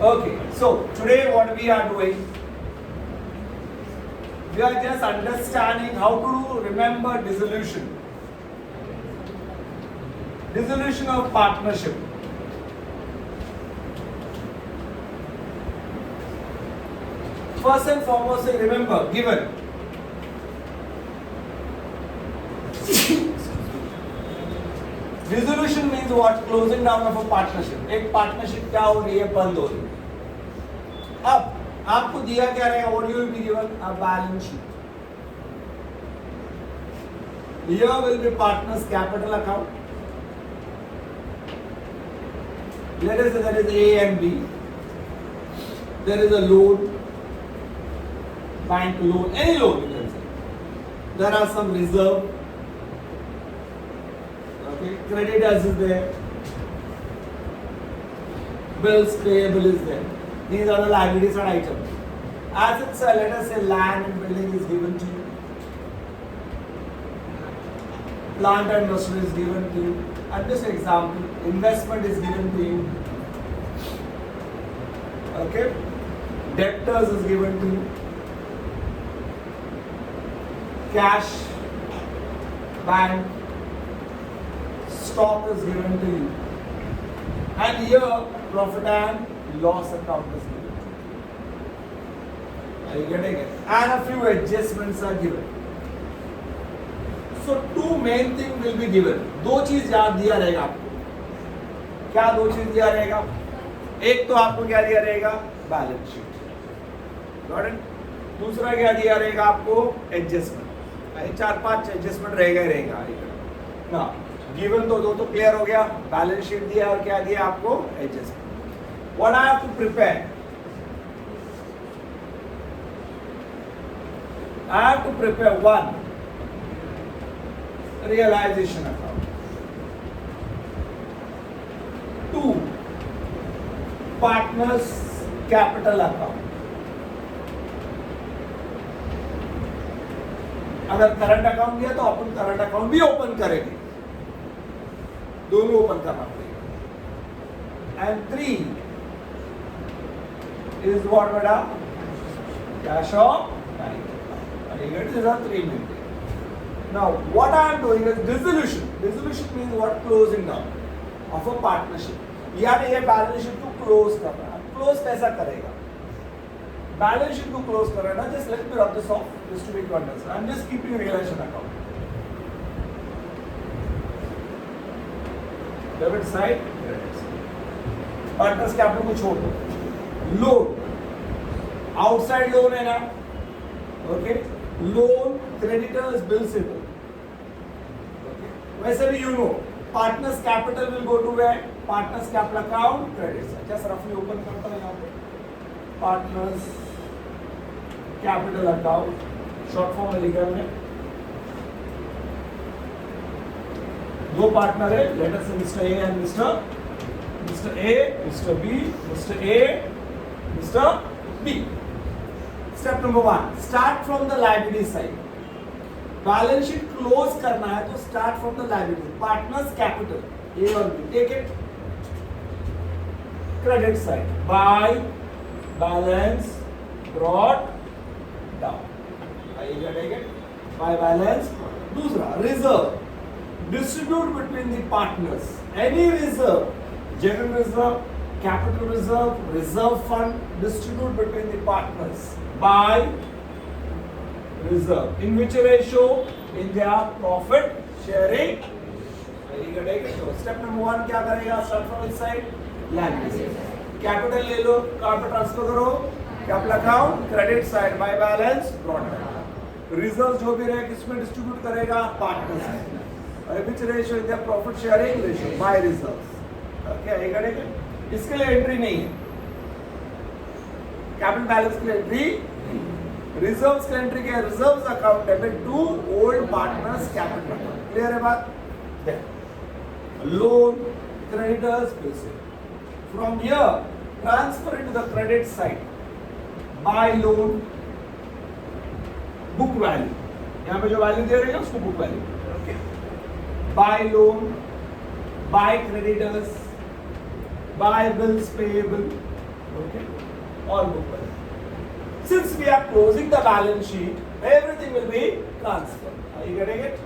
Okay, so today what we are doing, we are just understanding how to remember dissolution. Dissolution of partnership. First and foremost, remember, given. Dissolution means what? Closing down of a partnership. एक partnership क्या हो रही है? बंद हो रही है। अब आपको दिया क्या रहेगा? What you will be given? A balance sheet. Here will be partners capital account. Let us say there is A and B. There is a loan, bank loan, any loan you can say. There are some reserve. Okay, creditors is there. Bills payable is there. These are the liabilities and items. Assets, let us say land and building is given to you. Plant and machinery is given to you. And just example, investment is given to you. Okay, debtors is given to you. Cash, bank, stock is given to you. And here, profit and loss account is given to you. Are you getting it? And a few adjustments are given. So two main things will be given. दो चीज याद दिया रहेगा आपको. क्या दो चीज दिया रहेगा? एक तो आपको क्या दिया रहेगा? Balance sheet. Got it? दूसरा क्या दिया रहेगा आपको? एडजस्टमेंट. चार पांच एडजस्टमेंट रहेगा ही रहेगा. ना गिवन तो दो तो क्लियर हो गया. बैलेंस शीट दिया और क्या दिया आपको? Adjustment. What I have to prepare? I have to prepare one realization account, two partners capital account. अगर करंट अकाउंट दिया तो अपन करंट अकाउंट भी ओपन करेंगे. दोनों ओपन करना पड़ेगा. एंड थ्री इज व्हाट बेटा? Cash of bank. These are three main things. Now, what I am doing is dissolution. Dissolution means what? Closing down of a partnership. यानी ये balance sheet को close कर रहा है. Close कैसा करेगा? Balance sheet को क्लोज कर रहा है ना. Just let me rub this off just to make you understand. I'm just keeping realization account. Debit side, credit side. Partners capital को छोड़ दो. लोन, आउटसाइड लोन है ना. ओके, लोन, क्रेडिटर्स, बिल से दो. ओके, वैसे भी you know partners capital will go to where? Partners capital account, credit side. Just रफली ओपन करता हूं यहां पे. Partners capital account, short form में लिखा है. दो पार्टनर है. Let us say Mister A and Mister A, Mister B, Mister A, Mister B. Step number one, start from the liability side. Balance sheet close करना है तो start from the liability. Partners capital A और B. Take it. Credit side. Buy, balance, brought down. Are you getting it? Buy, balance. दूसरा reserve. Distribute between the partners. Any reserve, general reserve, capital reserve, reserve fund, distribute between the partners. By reserve. In which ratio? In their profit sharing. Step number one क्या करेगा? Start from which side? Liability. Capital ले लो, capital transfer करो, capital account, credit side, buy balance, brought down. Reserves जो भी रहे किसमें distribute करेगा? Partners side. Which ratio? In their profit sharing ratio. By reserves. Okay, ये करेंगे. इसके लिए एंट्री नहीं है. कैपिटल बैलेंस के लिए एंट्री. रिजर्व्स के एंट्री के reserves account debit to old partners capital account. Clear है बात? लोन, क्रेडिटर्स, बिल से. From here transfer into the credit side. By loan, book value. यहां पे जो वैल्यू दे रहे हैं उसको book value. Okay, by loan, by creditors, by bills payable, Okay, all book value. Since we are closing the balance sheet, everything will be transferred. Are you getting it?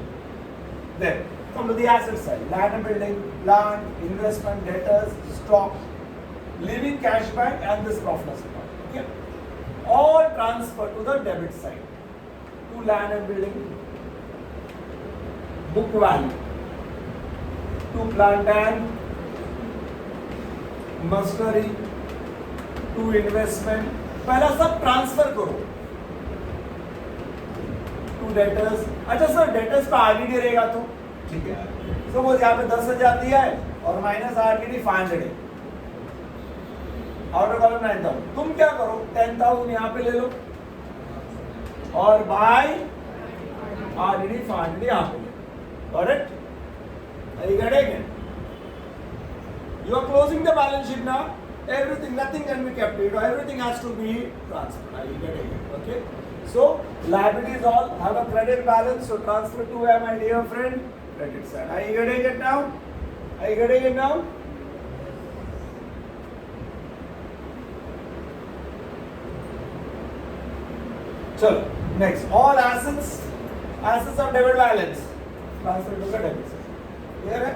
Then come to the asset side: land and building, land, investment, debtors, stock, leaving cash bank, and this profit loss account. Okay, all transfer to the debit side. To land and building, book value. To plant and machinery, to investment. पहला सब transfer करो to debtors. अच्छा sir, debtors का RDD रहेगा तो ठीक है. Suppose यहाँ पे 10,000 दिया है और माइनस आरडीडी 500 है. Outer column 9,000. तुम क्या करो, 10,000 यहाँ पे ले लो और बाय आरडीडी 500 यहाँ पे ले. Correct? Are you getting it? You are closing the balance sheet now. Everything, nothing can be kept. Everything has to be transferred. Are you getting it? Okay. So liabilities all have a credit balance. So transfer to where, my dear friend? Credit side. Are you getting it now? Are you getting it now? So next, all assets of debit balance transfer to the debit side. Clear है?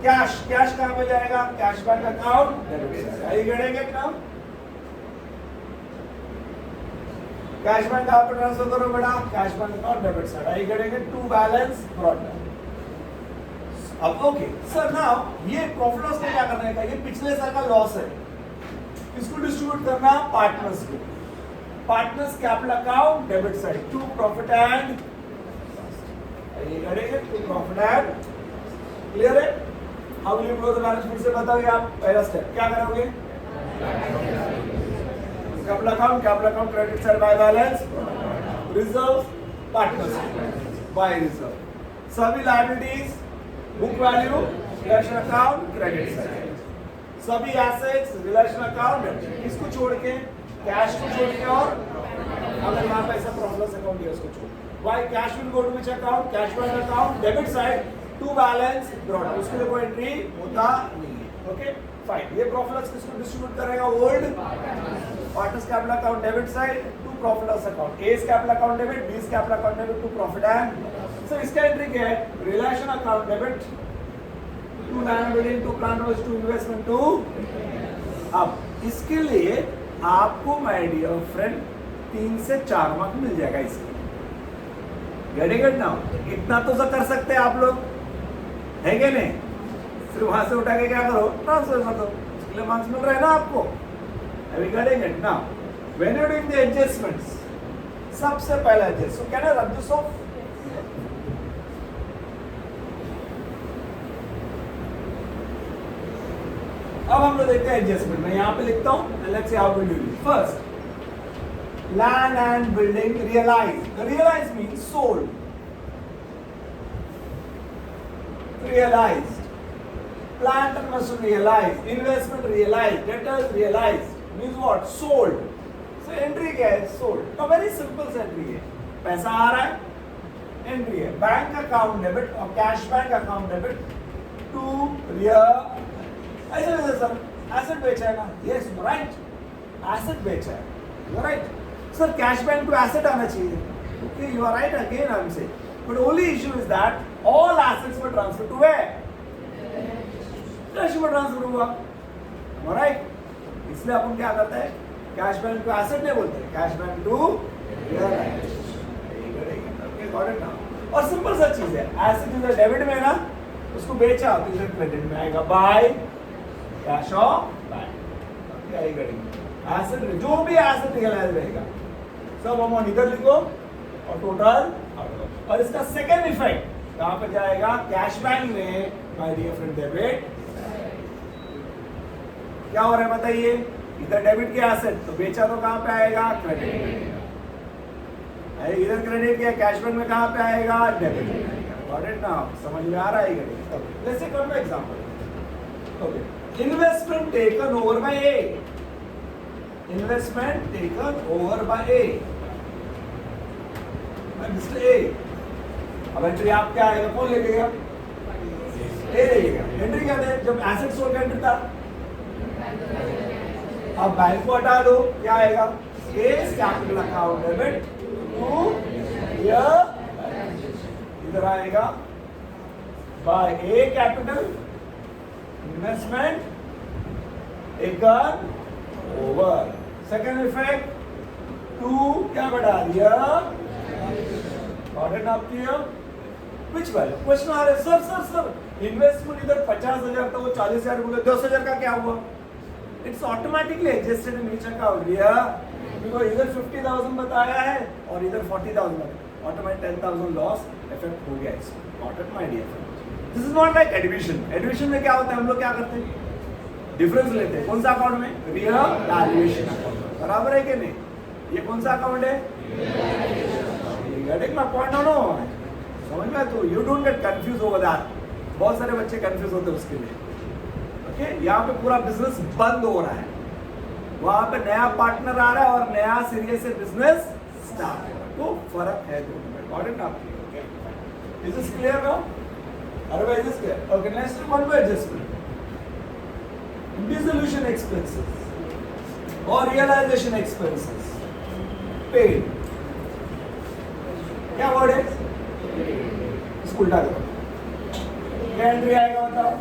Cash कहाँ पे जाएगा? Cash bank account debit side. Are you getting it now? Cash bank कहाँ पे transfer करो बेटा? Cash bank account debit side. Are you getting it? To balance brought down. अब okay sir, now ये प्रॉफिट लॉस में क्या करने का? ये पिछले साल का लॉस है, इसको डिस्ट्रीब्यूट करना पार्टनर्स को. Partners capital account debit side. To profit and Are you getting it? To profit and. Clear है? How will you close the balance sheet? से बताओगे आप. पहला स्टेप क्या करोगे? Capital account credit side by balance, reserve partners by reserve. सभी liabilities book value relation account credit side. सभी assets relation account. इसको छोड़ के कैश को छोड़ के और अगर यहाँ पे ऐसा प्रॉफिट अकाउंट है उसको छोड़. Why cash will go to which account? Cash bank account debit side. To balance brought. उसके लिए कोई एंट्री होता नहीं है. Okay fine. ये प्रॉफिट लॉस किसको डिस्ट्रीब्यूट करेगा? Old partners capital account debit side to profit loss account. As capital account debit, B's capital account debit to profit and. So इसका एंट्री क्या है? Relation account debit to land building to plant to investment to. अब इसके लिए आपको my dear friend 3 से 4 mark मिल जाएगा इसके. Getting it now? इतना तो कर सकते हैं आप लोग, है क्या नहीं? सिर्फ वहां से उठा के क्या करो? ट्रांसफर कर दो. इसके लिए मार्क्स मिल रहे हैं ना आपको. Are you getting it now? When you are doing the adjustments, सबसे पहला adjust. So can I rub this off? अब हम लोग देखते हैं एडजस्टमेंट. मैं यहाँ पे लिखता हूँ. Let's see how we do it. First, land and building realized. The realized means sold. Realized. Plant and machinery realized. Investment realized. Debtors realized. Means what? Sold. So entry क्या है? Sold. तो very simple entry है. पैसा आ रहा है, entry है. Bank account debit और cash bank account debit to real. ऐसे वैसे सर asset बेचा है ना? Yes, right. Asset बेचा है. You are right. Sir, cash bank to asset आना चाहिए. Okay, you are right again. I am saying. But only issue is that all assets were transferred to where? Cash में transfer हुआ. Right? इसलिए अपन क्या करते हैं? कैश बैंक टू एसेट नहीं बोलते, कैश बैंक टू और सिंपल सा चीज है. एसेट इधर डेबिट में ना, उसको बेचा तो इधर क्रेडिट में आएगा. By cash of bank. Asset जो भी एसेट रियलाइज रहेगा सब अमाउंट इधर लिखो और टोटल. और इसका सेकेंड इफेक्ट कहां पे जाएगा? कैश बैंक में. माय डियर फ्रेंड डेबिट क्या हो रहा है बताइए? इधर डेबिट के एसेट तो बेचा तो कहां पे आएगा? क्रेडिट. इधर क्रेडिट किया कैश बैंक में कहां पे आएगा? डेबिट. Got it now? समझ में आ रहा है? Let's say come example. Okay, investment taken over by A. Investment taken over by A. A. अब एंट्री आप क्या आएगा? कौन ले लेगा? ए ले लेगा. एंट्री क्या है? जब एसेट सोल्ड एंट्री था अब बैंक को हटा दो, क्या आएगा? Case capital account debit to इधर आएगा by A capital investment taken over. Second effect to क्या बढ़ा दिया? ऑर्डर नाप किया विच वैल्यू? क्वेश्चन आ रहा है सर इन्वेस्टमेंट इधर 50,000 था, वो 40,000 बोले, 10,000 का क्या हुआ? It's automatically adjusted in each account because इधर 50,000 बताया है और इधर 40,000, ऑटोमेटिक 10,000 लॉस इफेक्ट हो गया इसमें। Not at my dear, this is not like addition. Addition में क्या होता है, हम लोग क्या करते हैं? डिफरेंस लेते हैं। कौन सा अकाउंट में? Revaluation account. बराबर है कि नहीं? ये कौन सा अकाउंट है? Getting my point? नो समझ में? तो you don't get confuse over that. बहुत सारे बच्चे कंफ्यूज होते हैं उसके लिए। ओके, यहाँ पे पूरा बिजनेस बंद हो रहा है, वहां पे नया पार्टनर आ रहा है और नया सिरे से बिजनेस स्टार्ट हो रहा है, तो फर्क है दोनों में। Got it? आपकी is this clear now? Otherwise is clear? Okay, next one by adjustment, dissolution expenses और रियलाइजेशन एक्सपेंसेस पेड। क्या वर्ड है? इसको उल्टा करो, क्या एंट्री आएगा बताओ?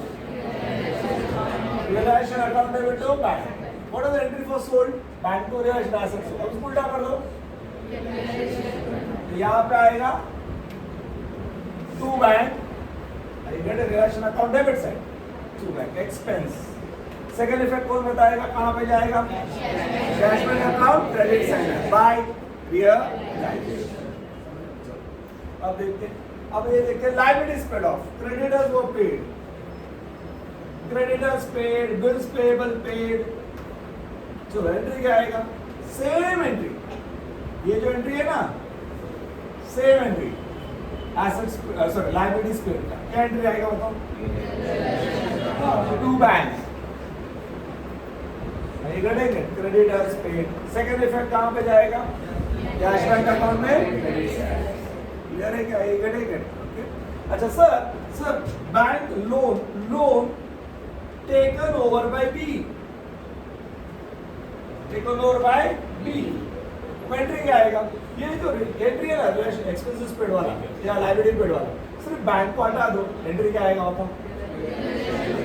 Realisation account debit to bank. What is the entry for sold? Bank to realisation assets. अब इसको उल्टा कर दो, यहाँ पे आएगा to bank, I get a realisation account debit side to bank expense. Second effect कौन बताएगा? कहां पे जाएगा? Cash bank account credit side by realisation. अब देखते हैं, अब ये देखते हैं लायबिलिटीज पेड ऑफ, क्रेडिटर्स वो paid, creditors paid, bills payable paid. जो एंट्री क्या आएगा? सेम एंट्री, ये जो एंट्री है ना, same entry assets sorry liabilities paid का क्या एंट्री आएगा बताओ? To bank creditors paid. Second effect कहां पे जाएगा? कैश बैंक अकाउंट में क्लियर है क्या? ओके, अच्छा sir bank loan taken over by B, taken over by B, entry क्या आएगा? ये जो एंट्री है ना रिलेशन एक्सपेंसेस पेड वाला या लायबिलिटी पेड वाला, सिर्फ बैंक को हटा दो, एंट्री क्या आएगा बताओ?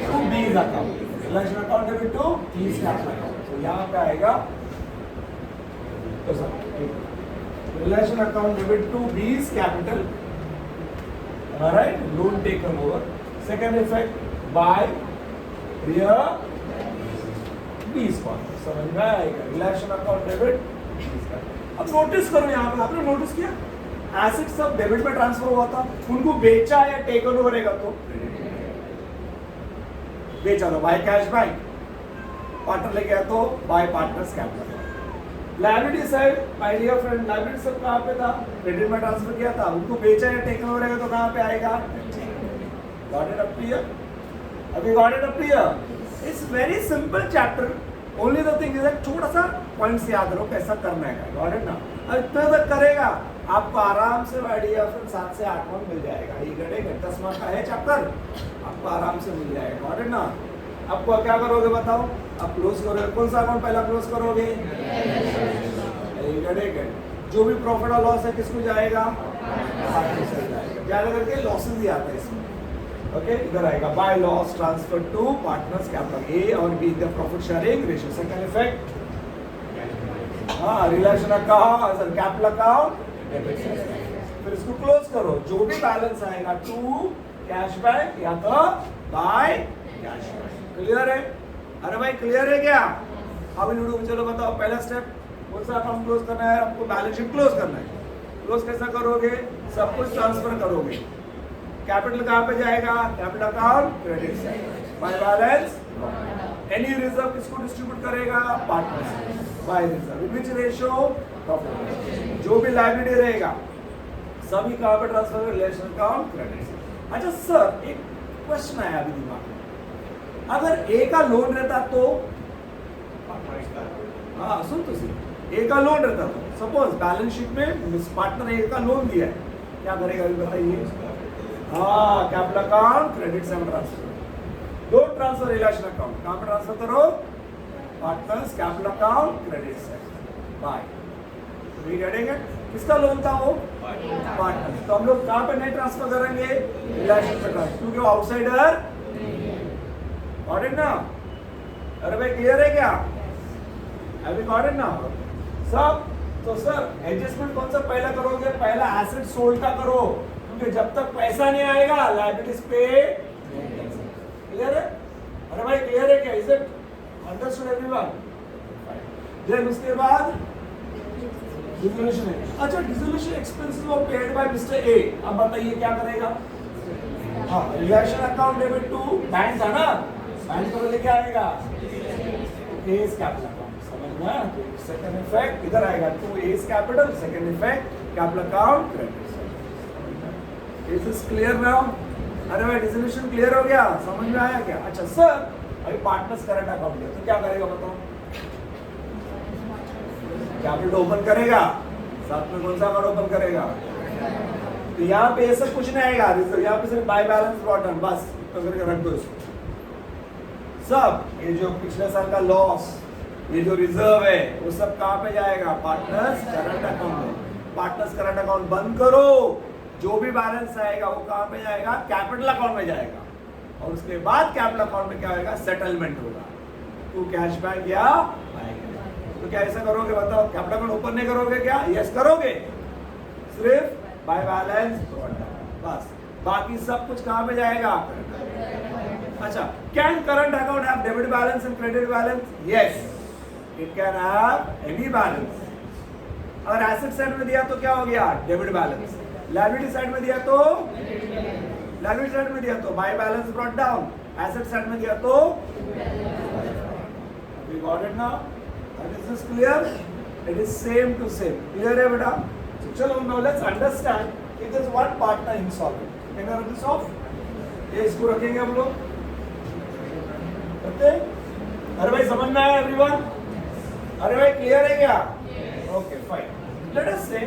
To B's account, realisation account debit to B's capital account. तो यहाँ पे आएगा realisation account debit to B's capital, right? Loan taken over. Second effect by real B's contract, समझ में आएगा? Realisation account debit. अब नोटिस करो, यहाँ पे आपने नोटिस किया एसेट सब डेबिट में ट्रांसफर हुआ था, उनको बेचा या टेकन ओवर है तो बेचा तो बाय कैश बैंक, पार्टनर ले गया तो by partners capital. Liability side, my dear friend, liability सब कहां पे था? क्रेडिट में ट्रांसफर किया था, उनको बेचा या टेकन ओवर है तो कहां पे आएगा? Got it up here? अभी got it up here? It's very simple chapter, only the thing is छोटा सा पॉइंट्स याद रखो कैसा करना है। गॉट इट ना? अब इतना तक करेगा आपको आराम से माय डियर फ्रेंड 7 से 8 मिल जाएगा। ये घटेगा 10 मार्क का है चैप्टर, आपको आराम से मिल जाएगा। गॉट इट ना? आपको क्या करोगे बताओ? आप क्लोज करोगे, कौन सा अकाउंट पहला क्लोज करोगे? जो भी प्रॉफिट और लॉस है किसको जाएगा? ज्यादा करके लॉसेस ही आता है इसमें। ओके, इधर आएगा by loss transfer to partners capital, A और B the profit sharing ratio. Second effect relation account sir capital account debit side. फिर इसको क्लोज करो, जो भी बैलेंस आएगा टू कैश बैंक या तो बाय कैश बैंक। क्लियर है? अरे भाई क्लियर है क्या? अब लूडो चलो बताओ, पहला स्टेप कौन सा अकाउंट क्लोज करना है? आपको बैलेंस शीट क्लोज करना है। क्लोज कैसा करोगे? सब कुछ ट्रांसफर करोगे। कैपिटल कहां पे जाएगा? Capital account credit side by balance. Any reserve किसको डिस्ट्रीब्यूट करेगा? Partners by reserve. Which ratio? Profit. जो भी लायबिलिटी रहेगा सभी कहां पे ट्रांसफर? Relation account credit. अच्छा सर, एक क्वेश्चन आया अभी दिमाग में, अगर ए का लोन रहता तो? हाँ सुन तो सही, ए का लोन रहता तो सपोज बैलेंस शीट में पार्टनर ए का लोन दिया है, क्या करेगा अभी बताइए? हाँ, कैपिटल अकाउंट क्रेडिट से ट्रांसफर, दो ट्रांसफर रिलेशन अकाउंट कहां पे ट्रांसफर करो? Partners capital account credit side by. We getting it? किसका लोन था वो? पार्टनर। तो हम लोग कहाँ पे नेट ट्रांसफर करेंगे? रिलेशन पे ट्रांसफर, क्योंकि वो आउटसाइडर गॉट इट ना? अरे भाई क्लियर है क्या? अभी गॉट इट ना सब? तो सर एडजस्टमेंट कौन सा पहला करोगे? पहला एसेट सोल्ड का करो, क्योंकि जब तक पैसा नहीं आएगा लायबिलिटीज पे। क्लियर है? अरे भाई क्लियर है क्या? Is it understood everyone? Then उसके बाद डिसोल्यूशन है। अच्छा, dissolution expenses were paid by mister A. अब बताइए क्या करेगा? हाँ, realisation account debit to bank था ना, बैंक को लेके आएगा एस कैपिटल अकाउंट। समझ में आया? सेकंड इफेक्ट इधर आएगा to A's capital, second effect capital account credit. Is this clear now? अरे भाई डिसोल्यूशन क्लियर हो गया? समझ में आया क्या? अच्छा सर, अभी पार्टनर्स करंट अकाउंट है तो क्या करेगा बताओ? कैपिटल ओपन करेगा, साथ में कौन सा अकाउंट ओपन करेगा? तो यहाँ पे ये सब कुछ नहीं आएगा, यहाँ पे सिर्फ बाय बैलेंस ब्रॉट डाउन, बस तो करके रख दो इसको। सब ये जो पिछले साल का लॉस, ये जो रिजर्व है, वो सब कहाँ पे जाएगा? पार्टनर्स करंट अकाउंट में। पार्टनर्स करंट अकाउंट बंद करो, जो भी बैलेंस आएगा वो कहाँ पे जाएगा? कैपिटल अकाउंट में जाएगा। और उसके बाद कैपिटल अकाउंट में क्या होगा? सेटलमेंट होगा, तो कैश बैक या तो क्या ऐसा करोगे बताओ? कैपिटल अकाउंट ओपन नहीं करोगे क्या? यस करोगे, सिर्फ बाय बैलेंस बस, बाकी सब कुछ कहां पे जाएगा? अच्छा, can current account have debit balance and credit balance? Yes, it can have any balance. अगर एसेट साइड में दिया तो क्या हो गया? Debit balance. लायबिलिटी साइड में दिया तो लायबिलिटी साइड में दिया तो by balance brought down, asset side में दिया तो we got it now? Is this clear? It is same to same. Clear है बेटा? So चलो now let's understand if there is one partner insolvent. Can I run this off? ये इसको रखेंगे हम लोग, करते? अरे भाई समझ में आया everyone? अरे भाई clear है क्या? Okay fine. Let us say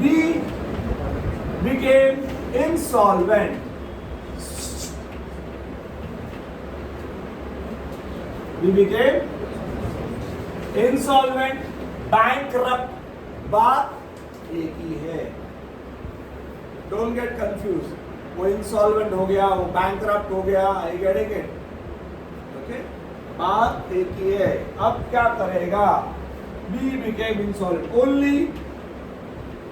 we became insolvent. We became insolvent, bankrupt, बात एक ही है। Don't get confused. वो insolvent हो गया, वो bankrupt हो गया, are you getting it? Okay? बात एक ही है। अब क्या करेगा? We became insolvent. Only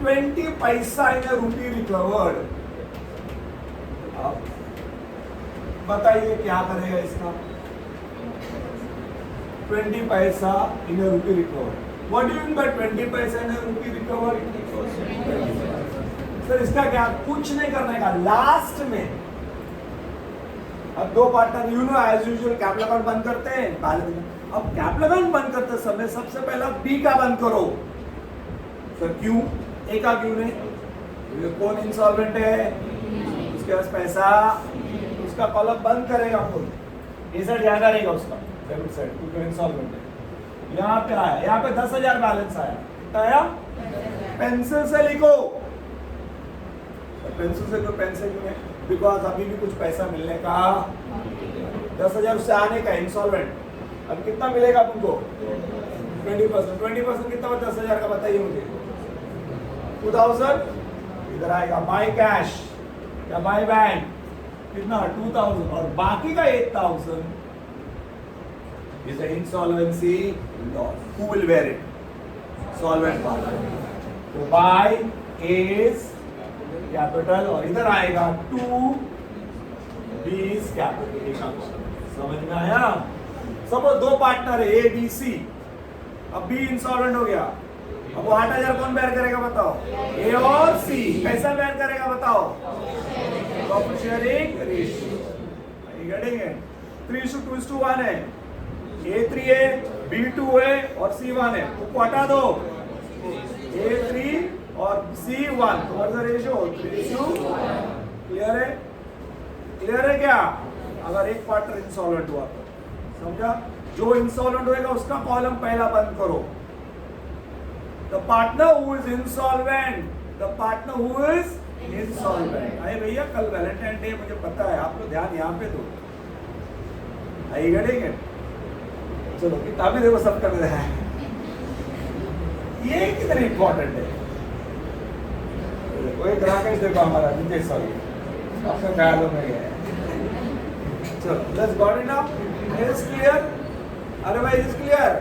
20 पैसा in a rupee recovered. अब बताइए क्या करेगा इसका? 20 पैसा in a rupee recovered. What do you mean by 20 पैसा in a rupee recovered? Sir इसका क्या? कुछ नहीं करने का, लास्ट में अब दो partner you know as usual capital account बंद करते हैं बैलेंस में। अब कैपिटल अकाउंट बंद करते समय सबसे पहला बी का बंद करो। सर क्यों? ए का क्यों नहीं? कौन इंसॉल्वेंट है? उसके पास पैसा, उसका कॉलम बंद करेगा खुद, ये साइड ज्यादा रहेगा उसका डेबिट साइड, क्योंकि इंसॉल्वेंट है। यहाँ पे आया, यहाँ पे 10,000 बैलेंस आया, कितना आया? पेंसिल से लिखो। पेंसिल से क्यों? पेंसिल क्यों है? बिकॉज अभी भी कुछ पैसा मिलने का, 10,000 उससे आने का इंसॉल्वेंट। अब कितना मिलेगा तुमको? 20%। 20% कितना? 10,000 का बताइए मुझे। 2,000 इधर आएगा बाय कैश या बाय बैंक, कितना? 2,000, और बाकी का 8,000 is an insolvency loss. Who will bear it? Solvent partner. तो buy is capital और इधर आएगा 2 B is capital। समझ में आया? सपोज दो पार्टनर है A B C, अब B इंसॉल्वेंट हो गया, अब वो 8,000 कौन बेयर करेगा बताओ? A और C। कैसा बेयर करेगा बताओ? Profit sharing ratio. Are you getting it? 3:2:1 है, A3 है, B2 है और C1 है, वो हटा दो, A3 और C1, what the ratio? 3:1। Clear है? क्लियर है क्या? अगर एक पार्टनर इंसॉल्वेंट हुआ तो समझा? जो इंसॉल्वेंट होएगा उसका कॉलम पहला बंद करो। The partner who is insolvent, the partner who is insolvent. अरे भैया कल वैलेंटाइन डे, मुझे पता है, आप लोग ध्यान यहाँ पे दो। आइएगा ठीक है, चलो किताबी देखो सब कर रहा है, ये कितनी इंपॉर्टेंट है। कोई ग्राहक देखो हमारा नितेश सॉरी आपका ख्यालों में है। चलो let's got it now, is clear? अरे भाई is clear?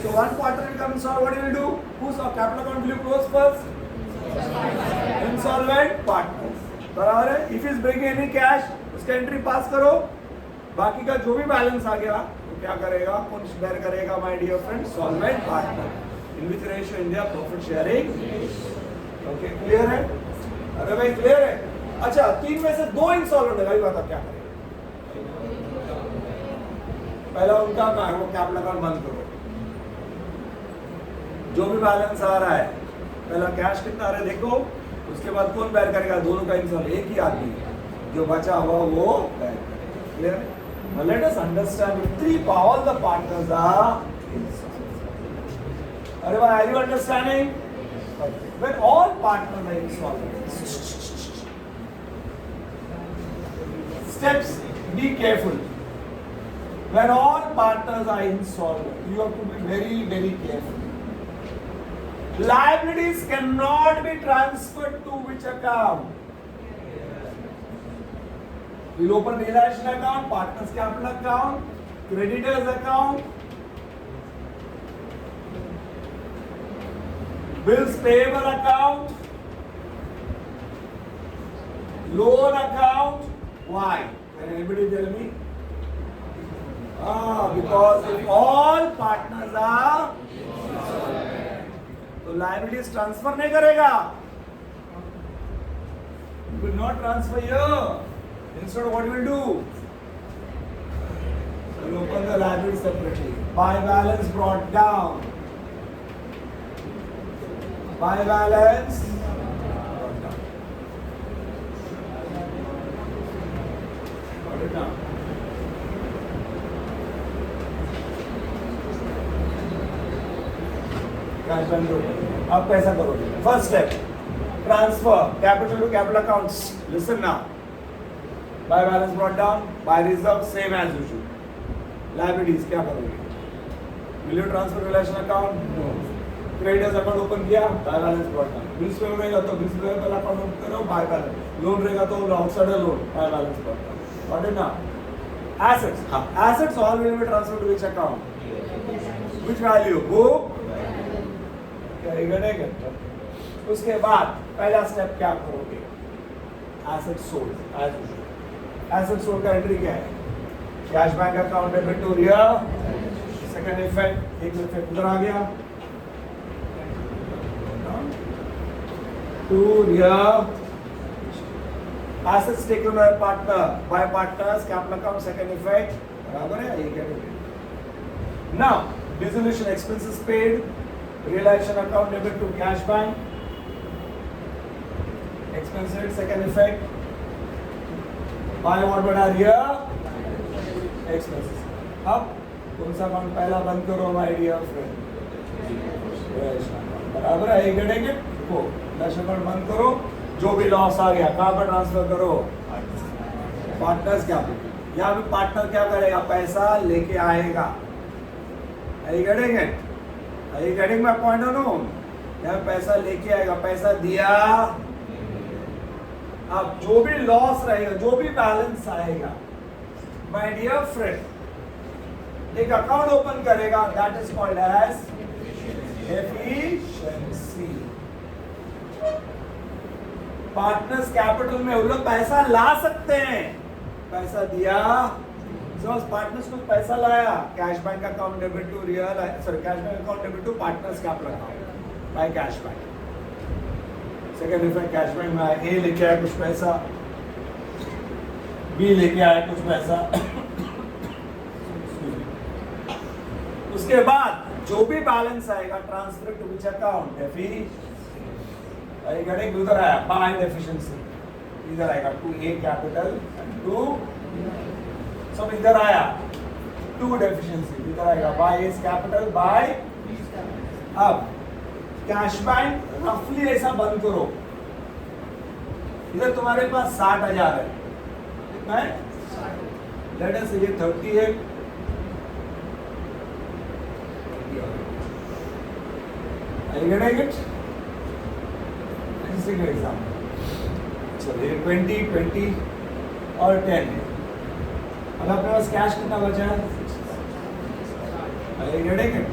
So one quarter will come solve, what you will do? Whose capital account will you close first? Insolvent partners. बराबर है? If he is bringing any cash, उसका entry पास करो, बाकी का जो भी बैलेंस आ गया तो क्या करेगा, कौन शेयर करेगा my dear friend? Solvent partner. In which ratio India profit sharing. Okay clear है? अरे भाई क्लियर है? अच्छा 3 में से 2 इंसॉल्वेंट है, भाई बता क्या करेगा? पहला उनका काम है वो कैपिटल अकाउंट बंद करो, जो भी बैलेंस आ रहा है, पहला कैश कितना आ रहा है देखो, उसके बाद कौन बेयर करेगा? दोनों का इंसान, एक ही आदमी, जो बचा हुआ वो बेयर करेगा। Clear? Now let us understand if all the partners are insolvent. अरे भाई are you understanding? When all partners are insolvent, steps, be careful. When all partners are insolvent, you have to be very, very careful. Liabilities cannot be transferred to which account? We'll open realization account, partners capital account, creditors account, bills payable account, loan account. Why? Can anybody tell me? Because if all partners are तो liabilities transfer नहीं करेगा, will not transfer here. Instead what you will do? You will open the liability separately. By balance brought down. By balance brought down. Got it now? अब कैसा करोगे? First step, transfer capital to capital accounts. Listen now, by balance brought down, by reserve same as usual. Liabilities क्या करोगे? Will you transfer relation account? No. Creditors account open किया, by balance brought down. Bills पे रहेगा तो bills payable account open करो, by balance. Loan रहेगा तो outsider loan, by balance brought down. What is now? Assets, हां assets all will be transferred to which account? Which value? Book. उसके बाद पहला स्टेप क्या करोगे? Asset sold as usual. Asset sold का entry क्या है? Cash bank account debit to rear. Second effect, एक इफेक्ट उधर आ गया to rear. Assets taken by partner, by partners capital account, second effect बराबर है ये क्या है? Now dissolution expenses paid, realization account debit to cash bank, expenses, second effect, buy what are here, expenses. अब कौन सा अकाउंट पहला बंद करो माय डियर फ्रेंड? बराबर है, एक घटेंगे को कैश अकाउंट बंद करो, जो भी लॉस आ गया कहाँ पर ट्रांसफर करो? Partners capital. यहाँ पे पार्टनर क्या करेगा? पैसा लेके आएगा। एक घटेंगे, Are you getting my point or no? यहाँ पैसा लेके आएगा, पैसा दिया। अब जो भी लॉस रहेगा, जो भी बैलेंस आएगा, my dear friend, एक अकाउंट ओपन करेगा, that is called as efficiency. Partners capital में वो लोग पैसा ला सकते हैं, पैसा दिया। पार्टनर्स को पैसा लाया, cash bank account debit to real, sorry cash bank account debit to partners capital account by cash bank. Second effect, cash bank में ए लेके आया कुछ पैसा, बी लेके आया कुछ पैसा। उसके बाद जो भी बैलेंस आएगा transfer to which account? Deficiency. उधर आया बाय डेफिशिएंसी, इधर आएगा टू ए कैपिटल टू, सब इधर आया टू डेफिशिएंसी, इधर आएगा बाय एस कैपिटल बाय। अब कैश बैंक रफली ऐसा बंद करो, इधर तुम्हारे पास 60,000 है, कितना है? लेट अस से ये 30 है, Are you getting it? Let's take an example. चलो ये 20, 20 और 10 है। अब अपने पास कैश कितना बचा है? Are you getting it?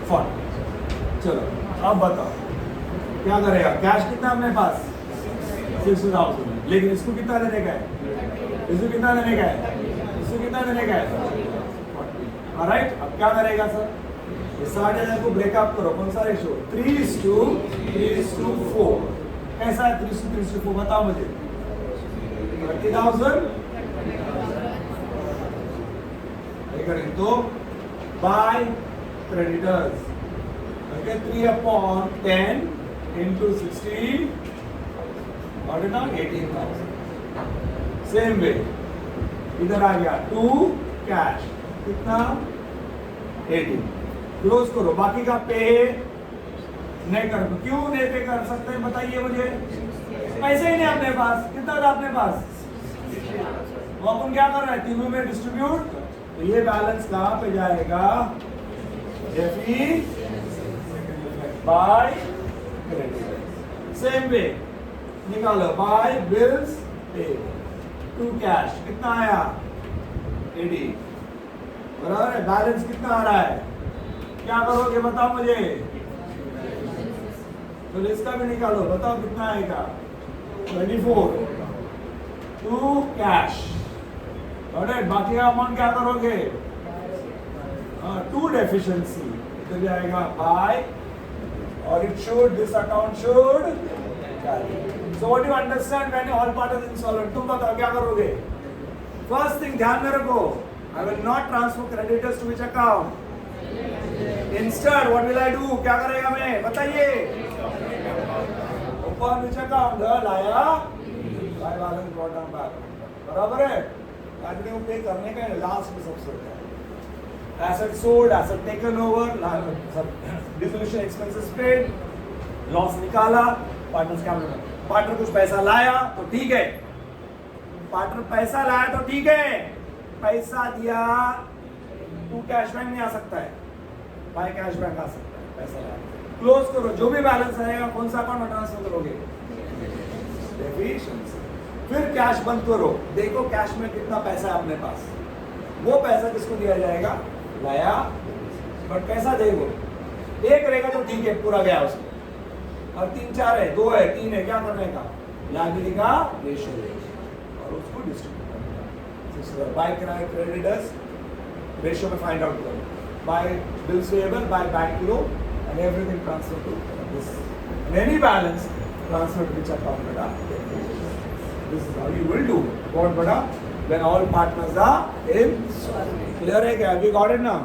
Fine. चलो अब बताओ क्या करेगा? कैश कितना अपने पास? 60,000, लेकिन इसको कितना देने का है? इसको कितना देने का है? इसको कितना देने का है? ऑलराइट, अब क्या करेगा सर? इस 60,000 को ब्रेकअप करो, कौन सा रेशो? 3:4। कैसा है 3:4? बताओ मुझे। 30,000 तो बाय क्रेडिटर्स, okay, 3/10 into 60 और ना 18,000। सेम वे इधर आ गया 2 कैश, कितना? 18। क्लोज करो, बाकी का पे नहीं कर, क्यों नहीं पे कर सकते बताइए मुझे? पैसे ही नहीं अपने पास। कितना था अपने पास? वो अपन क्या कर रहे हैं? तीनों में डिस्ट्रीब्यूट। तो ये बैलेंस कहाँ पे जाएगा? By credit. सेम वे निकालो, बाय बिल्स पे 2 कैश, कितना आया? 80। बराबर है। बैलेंस कितना आ रहा है? क्या करोगे बताओ मुझे? तो इसका भी निकालो, बताओ कितना आएगा? 24। 2 कैश, बाकी का अमाउंट क्या करोगे? 2 डेफिशिएंसी, इधर जाएगा बाय, और it should, this account should carry. So what you understand when all parties insolvent? तुम बताओ क्या करोगे? फर्स्ट थिंग ध्यान में रखो, I will not transfer creditors to which account, instead what will I do? क्या करेगा मैं? बताइए। Open which account? लाया by balance brought down back, बराबर है। आदमी को पे करने का लास्ट में सबसे होता है। Asset sold, asset taken over, dissolution expenses paid, loss निकाला, पार्टनर्स क्या बोला? पार्टनर कुछ पैसा लाया तो ठीक है, पार्टनर पैसा लाया तो ठीक है, पैसा दिया तू कैश बैंक नहीं आ सकता है, बाय कैश बैंक आ सकता है। पैसा लाया, क्लोज करो, जो भी बैलेंस आएगा कौन सा अकाउंट में ट्रांसफर करोगे? डेफिशिएंसी। फिर कैश बंद करो, देखो कैश में कितना पैसा है अपने पास, वो पैसा किसको दिया जाएगा? लाया, बट पैसा देखो, एक रहेगा तो ठीक है, पूरा गया उसको, और 3-4 है, 2 है, 3 है, क्या करने का? लायबिलिटी का रेशियो और उसको डिस्ट्रीब्यूट करना। बाय क्रेडिटर्स रेशियो में फाइंड आउट करो, by bills payable, by bank loan, and everything transfer to this, any balance transfer to which account बेटा? This is how you will do what, beta? When all partners are in. Clear है क्या? Have you got it now?